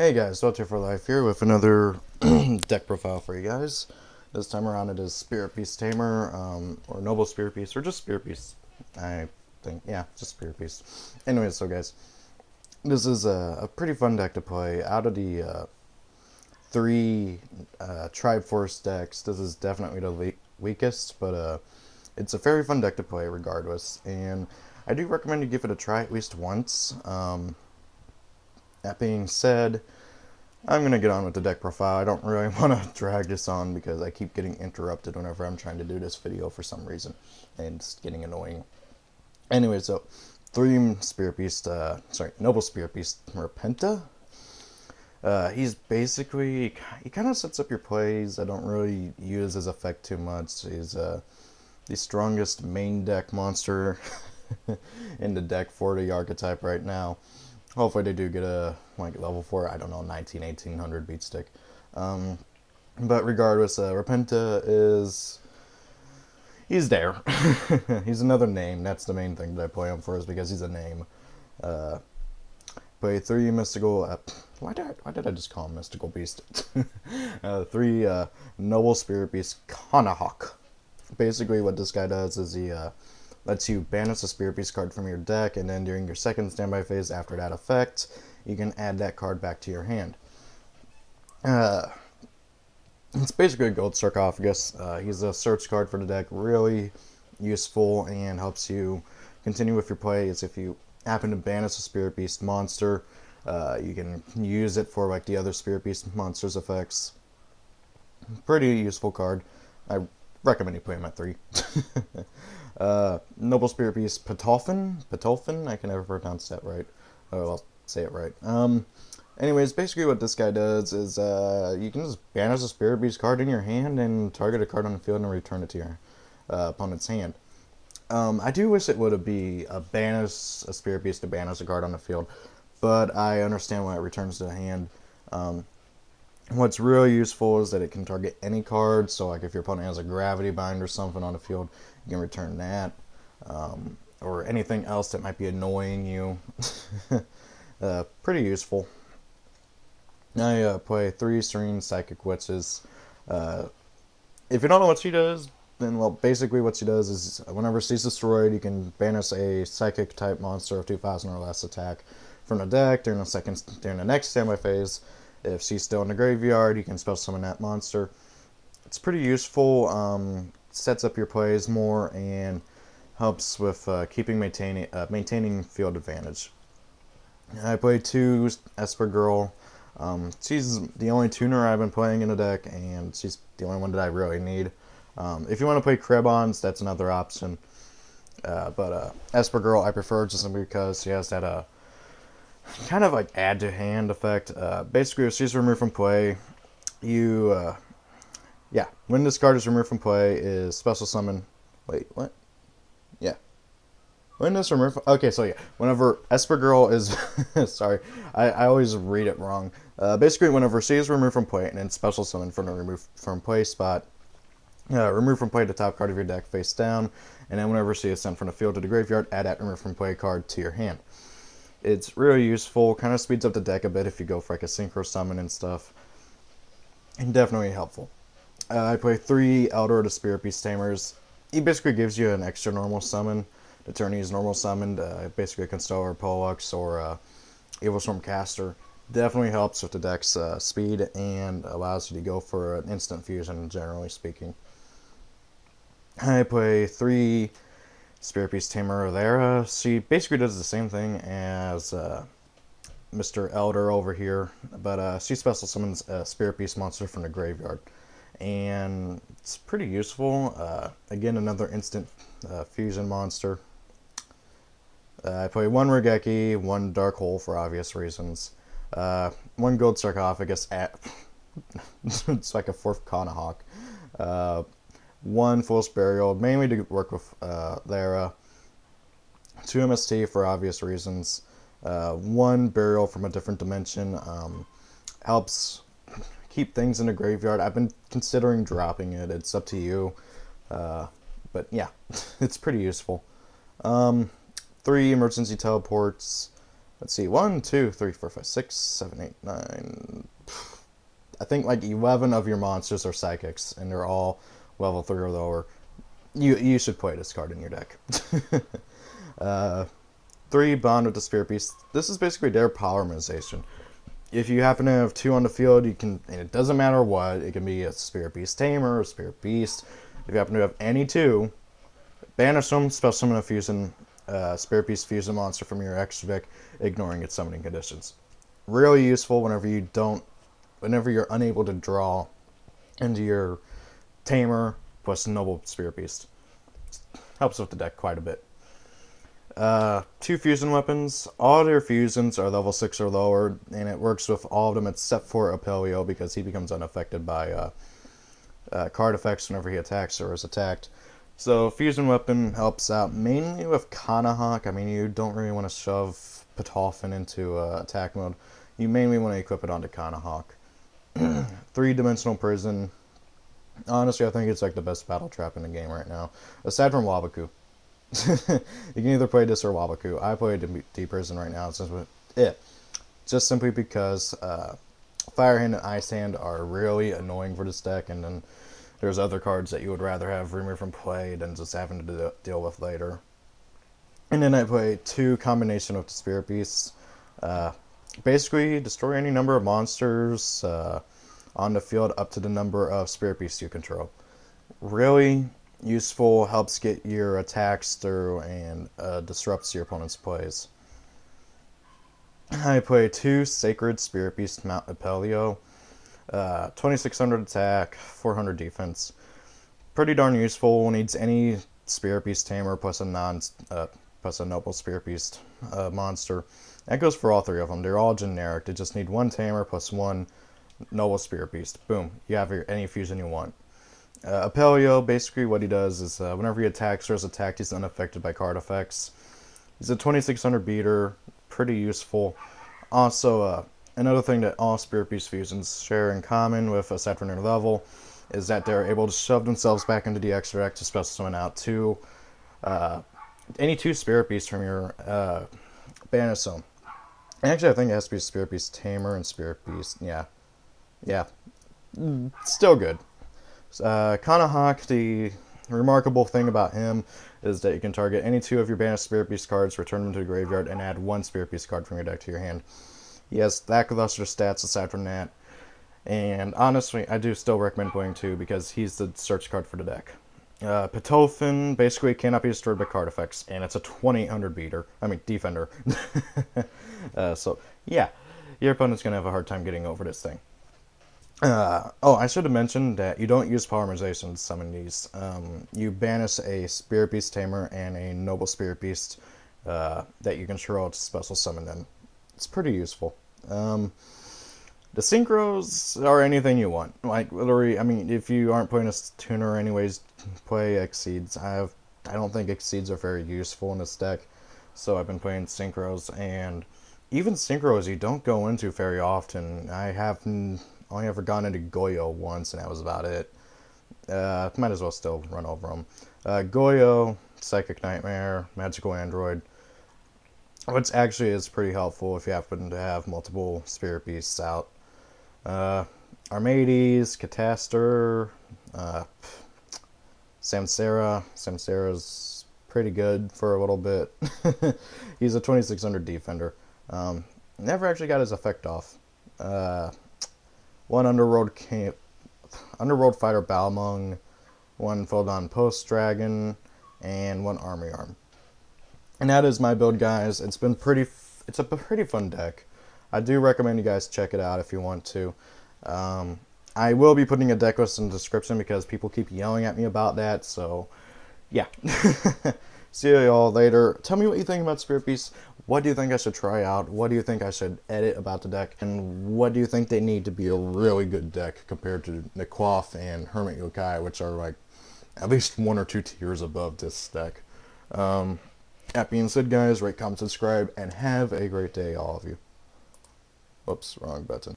Hey guys, Devpro Lowtier4life here with another deck profile for you guys. This time around it is Spirit Beast Tamer, or Noble Spirit Beast, or just Spirit Beast. I think, yeah, just Spirit Beast. Anyways, so guys, this is a pretty fun deck to play. Out of the three Tribe Force decks, this is definitely the weakest, but it's a very fun deck to play regardless. And I do recommend you give it a try at least once. That being said, I'm going to get on with the deck profile. I don't really want to drag this on because I keep getting interrupted whenever I'm trying to do this video for some reason. And it's getting annoying. Anyway, so Noble Spirit Beast Rapenta. He's basically, he kind of sets up your plays. I don't really use his effect too much. He's the strongest main deck monster in the deck for the archetype right now. Hopefully they do get a level 4, I don't know, 1800 beat stick. But regardless, Rapenta he's there. He's another name. That's the main thing that I play him for, is because he's a name. Play 3 mystical. Why did I just call him mystical beast? 3 Noble Spirit Beast Kannahawk. Basically, what this guy does is he lets you banish a Spirit Beast card from your deck, and then during your second standby phase after that effect, you can add that card back to your hand. It's basically a gold Sarcophagus. He's a search card for the deck, really useful and helps you continue with your plays. If you happen to banish a Spirit Beast monster, you can use it for the other Spirit Beast monsters' effects. Pretty useful card. I recommend you play him at 3. Noble Spirit Beast Petolfin, I can never pronounce that right. Oh, I'll say it right. Anyways, basically what this guy does is you can just banish a Spirit Beast card in your hand and target a card on the field and return it to your opponent's hand. I do wish it would be a Spirit Beast to banish a card on the field, but I understand why it returns to the hand. What's really useful is that it can target any card, so like if your opponent has a Gravity Bind or something on the field, you can return that, or anything else that might be annoying you. Pretty useful. I play 3 Serene Psychic Witches. If you don't know what she does, then well, basically what she does is whenever she's destroyed, you can banish a Psychic type monster of 2,000 or less attack from the deck during the next standby phase. If she's still in the graveyard, you can spell summon that monster. It's pretty useful. Sets up your plays more and helps with maintaining field advantage. I play 2 Esper Girl. She's the only tuner I've been playing in the deck, and she's the only one that I really need. If you want to play Krebons, that's another option. But Esper Girl I prefer just simply because she has that kind of add to hand effect. Basically, if she's removed from play, you when this card is removed from play, is special summon. Wait, what? Yeah. When this removed from, okay, so yeah, whenever Esper Girl is sorry, I always read it wrong. Basically, whenever she is removed from play and then special summon from the remove from play spot, remove from play the top card of your deck face down, and then whenever she is sent from the field to the graveyard, add that remove from play card to your hand. It's really useful, kind of speeds up the deck a bit if you go for a Synchros summon and stuff. And definitely helpful. I play 3 Elder the Spirit Beast Tamers. He basically gives you an extra normal summon to turn he's normal summoned, basically a Constellar Pollux or Evil Storm Caster. Definitely helps with the deck's speed and allows you to go for an instant fusion, generally speaking. I play 3 Spirit Beast Tamer Lera. She basically does the same thing as Mr. Elder over here, but she special summons a Spirit Beast monster from the graveyard, and it's pretty useful. Again, another instant fusion monster. I play 1 Raigeki, 1 Dark Hole for obvious reasons, 1 Gold Sarcophagus it's like a 4th Kannahawk, 1 Fool's Burial, mainly to work with Lera, 2 MST for obvious reasons, 1 Burial from a different dimension, helps keep things in the graveyard. I've been considering dropping it, it's up to you, but yeah, it's pretty useful. 3 Emergeny Teleports, let's see, 1, 2, 3, 4, 5, 6, 7, 8, 9. I think like 11 of your monsters are psychics, and they're all level 3 or lower. You should play this card in your deck. 3, Bond with the Spirit Beast. This is basically their polymerization. If you happen to have 2 on the field, you can, and it doesn't matter what, it can be a Spirit Beast Tamer, a Spirit Beast. If you happen to have any 2, banish them, special summon a fusion, Spirit Beast fusion monster from your extra deck, ignoring its summoning conditions. Really useful whenever you're unable to draw into your Tamer plus Noble Spirit Beast. Helps with the deck quite a bit. 2 fusion weapons. All their fusions are level 6 or lower, and it works with all of them except for Apelio, because he becomes unaffected by card effects whenever he attacks or is attacked. So fusion weapon helps out mainly with Kannahawk. I mean, you don't really want to shove Petolfin into attack mode. You mainly want to equip it onto Kannahawk. 3-dimensional prison. Honestly, I think it's like the best battle trap in the game right now, aside from Wabaku. You can either play this or Wabaku. I play Deep Prison right now, just simply because Fire Hand and Ice Hand are really annoying for this deck, and then there's other cards that you would rather have removed from play than just having to deal with later. And then I play 2 combination of the Spirit Beasts. Basically, destroy any number of monsters on the field up to the number of Spirit Beasts you control. Really useful, helps get your attacks through, and disrupts your opponent's plays. I play 2 Sacred Spirit Beast Mount Apelio. 2600 attack, 400 defense. Pretty darn useful. Needs any Spirit Beast Tamer plus a Noble Spirit Beast monster. That goes for all 3 of them. They're all generic. They just need 1 Tamer plus 1 Noble Spirit Beast. Boom. You have any fusion you want. Apelio, basically what he does is whenever he attacks or is attacked, he's unaffected by card effects. He's a 2600 beater. Pretty useful. Also, another thing that all Spirit Beast fusions share in common with, aside from their level, is that they're able to shove themselves back into the extra deck to special summon out any 2 Spirit Beasts from your banish zone. Actually, I think it has to be Spirit Beast Tamer and Spirit Beast. Yeah. Still good. Kannahawk, the remarkable thing about him is that you can target any 2 of your banished Spirit Beast cards, return them to the graveyard, and add 1 Spirit Beast card from your deck to your hand. He has lackluster stats aside from that. And honestly, I do still recommend playing 2 because he's the search card for the deck. Petolfin basically cannot be destroyed by card effects, and it's a 2800 defender. So, yeah, your opponent's going to have a hard time getting over this thing. I should have mentioned that you don't use polymerization to summon these. You banish a Spirit Beast Tamer and a Noble Spirit Beast that you control to special summon them. It's pretty useful. The Synchros are anything you want. Like, literally, I mean, if you aren't playing a tuner anyways, play Exceeds. I don't think Exceeds are very useful in this deck, so I've been playing Synchros, and even Synchros you don't go into very often. I haven't only ever gone into Goyo once, and that was about it. Might as well still run over them. Goyo, Psychic Nightmare, Magical Android, which actually is pretty helpful if you happen to have multiple Spirit Beasts out. Armades, Cataster, Samsara. Samsara's pretty good for a little bit. He's a 2600 defender. Never actually got his effect off. 1 Underworld Fighter Balmung, 1 Photon Post Dragon, and 1 Army Arm. And that is my build, guys. It's a pretty fun deck. I do recommend you guys check it out if you want to. I will be putting a deck list in the description because people keep yelling at me about that, so yeah. See you all later. Tell me what you think about Spirit Beasts. What do you think I should try out? What do you think I should edit about the deck? And what do you think they need to be a really good deck compared to Nikwath and Hermit Yokai, which are like at least 1 or 2 tiers above this deck. That being said, guys, rate, comment, subscribe, and have a great day, all of you. Whoops, wrong button.